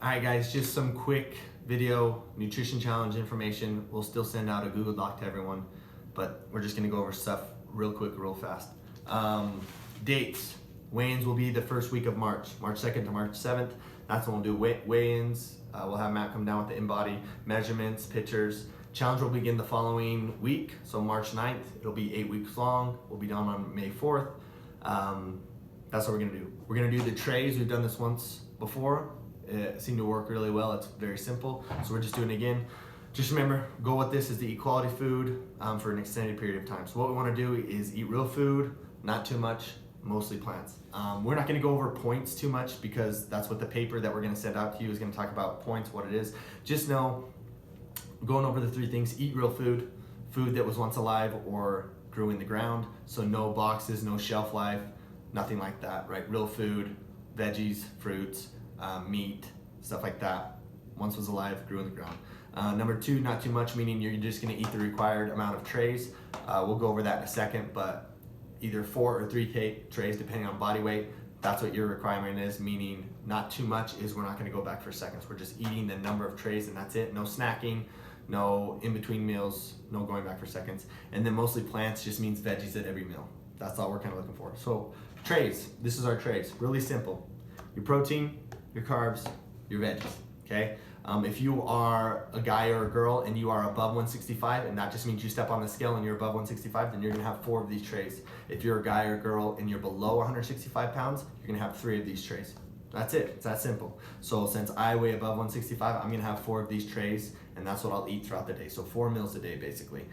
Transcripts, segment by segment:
All right, guys, just some quick video nutrition challenge information. We'll still send out a Google Doc to everyone, but we're just gonna go over stuff real quick, real fast. Dates. Weigh-ins will be the first week of March 2nd to March 7th. That's when we'll do weigh-ins. We'll have Matt come down with the InBody measurements, pictures. Challenge will begin the following week, so March 9th. It'll be 8 weeks long. We'll be done on May 4th. That's what we're gonna do. We're gonna do the trays. We've done this once before. It seemed to work really well. It's very simple, so we're just doing it again. Just remember, goal with this is to eat quality food for an extended period of time. So what we wanna do is eat real food, not too much, mostly plants. We're not gonna go over points too much because that's what the paper that we're gonna send out to you is gonna talk about points, what it is. Just know, going over the 3 things: eat real food, food that was once alive or grew in the ground. So no boxes, no shelf life, nothing like that, right? Real food, veggies, fruits, meat, stuff like that. Once was alive, grew in the ground. Number 2, not too much, meaning you're just gonna eat the required amount of trays. We'll go over that in a second, but either 4 or 3 trays depending on body weight. That's what your requirement is, meaning not too much is we're not gonna go back for seconds. We're just eating the number of trays and that's it. No snacking, no in-between meals, no going back for seconds. And then mostly plants just means veggies at every meal. That's all we're kind of looking for. So trays, this is our trays, really simple. Your protein, your carbs, your veggies, okay? If you are a guy or a girl and you are above 165, and that just means you step on the scale and you're above 165, then you're gonna have 4 of these trays. If you're a guy or a girl and you're below 165 pounds, you're gonna have 3 of these trays. That's it, it's that simple. So since I weigh above 165, I'm gonna have 4 of these trays, and that's what I'll eat throughout the day. So 4 meals a day, basically.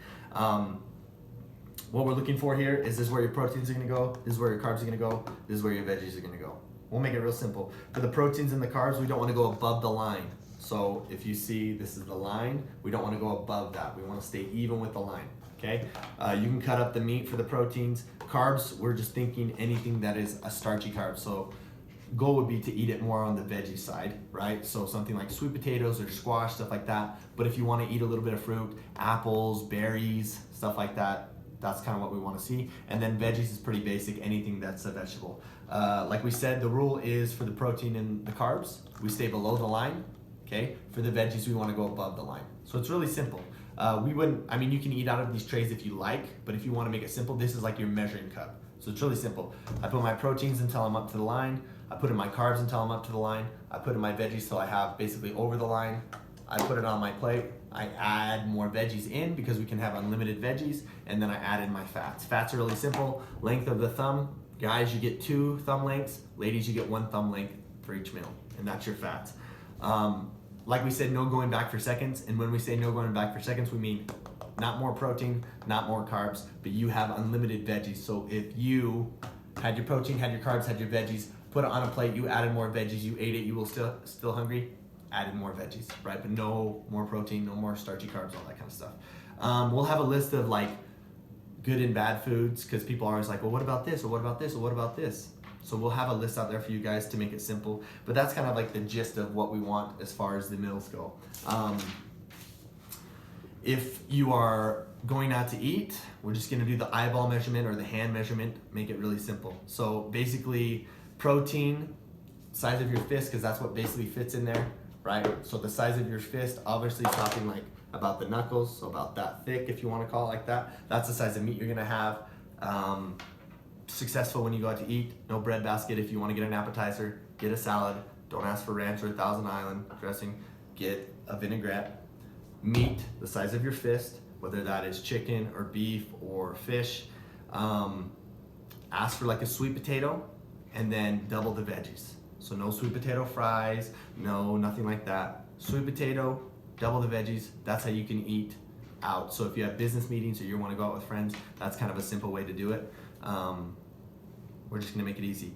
What we're looking for here is this is where your proteins are gonna go, this is where your carbs are gonna go, this is where your veggies are gonna go. We'll make it real simple. For the proteins and the carbs, we don't wanna go above the line. So if you see this is the line, we don't wanna go above that. We wanna stay even with the line, okay? You can cut up the meat for the proteins. Carbs, we're just thinking anything that is a starchy carb. So goal would be to eat it more on the veggie side, right? So something like sweet potatoes or squash, stuff like that. But if you wanna eat a little bit of fruit, apples, berries, stuff like that, that's kind of what we want to see. And then veggies is pretty basic, anything that's a vegetable. Like we said, the rule is for the protein and the carbs, we stay below the line, okay? For the veggies, we want to go above the line. So it's really simple. You can eat out of these trays if you like, but if you want to make it simple, this is like your measuring cup. So it's really simple. I put my proteins until I'm up to the line. I put in my carbs until I'm up to the line. I put in my veggies till I have basically over the line. I put it on my plate. I add more veggies in because we can have unlimited veggies, and then I add in my fats. Fats are really simple. Length of the thumb. Guys, you get 2 thumb lengths. Ladies, you get 1 thumb length for each meal, and that's your fats. Like we said, no going back for seconds, and when we say no going back for seconds, we mean not more protein, not more carbs, but you have unlimited veggies. So if you had your protein, had your carbs, had your veggies, put it on a plate, you added more veggies, you ate it, you will still hungry, added more veggies, right? But no more protein, no more starchy carbs, all that kind of stuff. We'll have a list of like good and bad foods because people are always like, well, what about this? Or what about this? Or what about this? So we'll have a list out there for you guys to make it simple. But that's kind of like the gist of what we want as far as the meals go. If you are going out to eat, we're just gonna do the eyeball measurement or the hand measurement, make it really simple. So basically protein, size of your fist, because that's what basically fits in there. Right? So the size of your fist, obviously talking like about the knuckles, so about that thick, if you want to call it like that. That's the size of meat you're gonna have. Successful when you go out to eat. No bread basket. If you want to get an appetizer, get a salad. Don't ask for ranch or Thousand Island dressing. Get a vinaigrette. Meat, the size of your fist, whether that is chicken or beef or fish. Ask for like a sweet potato, and then double the veggies. So no sweet potato fries, nothing like that. Sweet potato, double the veggies, that's how you can eat out. So if you have business meetings or you want to go out with friends, that's kind of a simple way to do it. We're just gonna make it easy.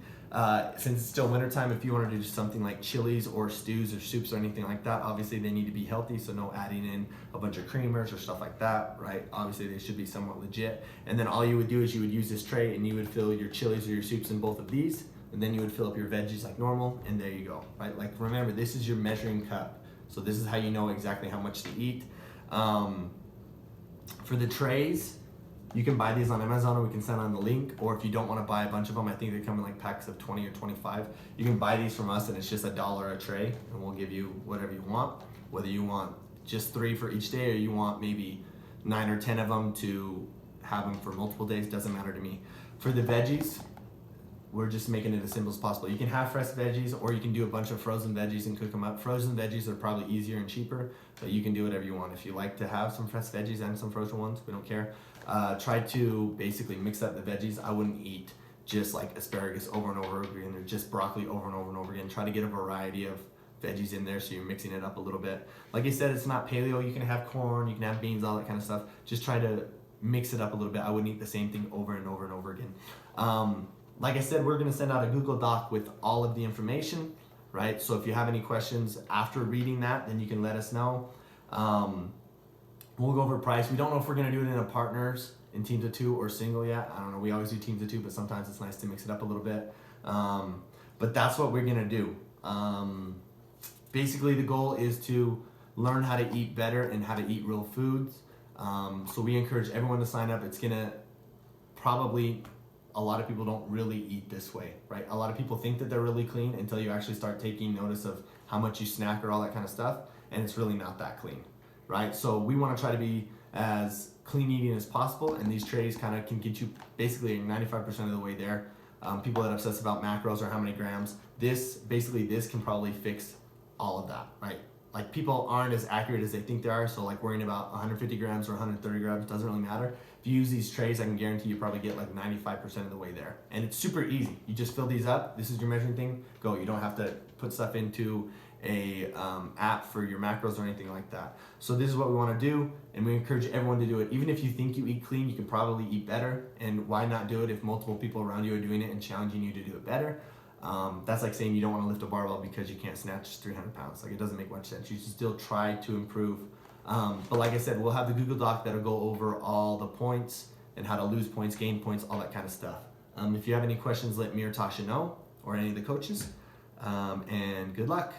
Since it's still wintertime, if you want to do something like chilies or stews or soups or anything like that, obviously they need to be healthy, so no adding in a bunch of creamers or stuff like that, right? Obviously they should be somewhat legit. And then all you would do is you would use this tray and you would fill your chilies or your soups in both of these, and then you would fill up your veggies like normal, and there you go, right? Like remember, this is your measuring cup. So this is how you know exactly how much to eat. For the trays, You can buy these on Amazon, or we can send on the link. Or if you don't want to buy a bunch of them, I think they come in like packs of 20 or 25. You can buy these from us, and it's just $1 a tray, and we'll give you whatever you want. Whether you want just 3 for each day, or you want maybe 9 or 10 of them to have them for multiple days, doesn't matter to me. For the veggies, we're just making it as simple as possible. You can have fresh veggies, or you can do a bunch of frozen veggies and cook them up. Frozen veggies are probably easier and cheaper, but you can do whatever you want. If you like to have some fresh veggies and some frozen ones, we don't care. Try to basically mix up the veggies. I wouldn't eat just like asparagus over and over again, or just broccoli over and over and over again. Try to get a variety of veggies in there, so you're mixing it up a little bit. Like I said, it's not paleo. You can have corn, you can have beans, all that kind of stuff. Just try to mix it up a little bit. I wouldn't eat the same thing over and over and over again. Like I said, we're going to send out a Google Doc with all of the information, right? So if you have any questions after reading that, then you can let us know. We'll go over price. We don't know if we're going to do it in a partners, in teams of 2, or single yet. I don't know. We always do teams of 2, but sometimes it's nice to mix it up a little bit. But that's what we're going to do. Basically, the goal is to learn how to eat better and how to eat real foods. So we encourage everyone to sign up. It's going to probably... A lot of people don't really eat this way, right? A lot of people think that they're really clean until you actually start taking notice of how much you snack or all that kind of stuff, and it's really not that clean, right? So we want to try to be as clean eating as possible, and these trays kind of can get you basically 95% of the way there. People that obsess about macros or how many grams, this can probably fix all of that, right? Like, people aren't as accurate as they think they are, so like worrying about 150 grams or 130 grams doesn't really matter. If you use these trays, I can guarantee you probably get like 95% of the way there. And it's super easy. You just fill these up. This is your measuring thing. Go. You don't have to put stuff into a app for your macros or anything like that. So this is what we want to do, and we encourage everyone to do it. Even if you think you eat clean, you can probably eat better. And why not do it if multiple people around you are doing it and challenging you to do it better? That's like saying you don't want to lift a barbell because you can't snatch 300 pounds. Like, it doesn't make much sense. You should still try to improve. But like I said, we'll have the Google Doc that'll go over all the points and how to lose points, gain points, all that kind of stuff. If you have any questions, let me or Tasha know, or any of the coaches. And good luck.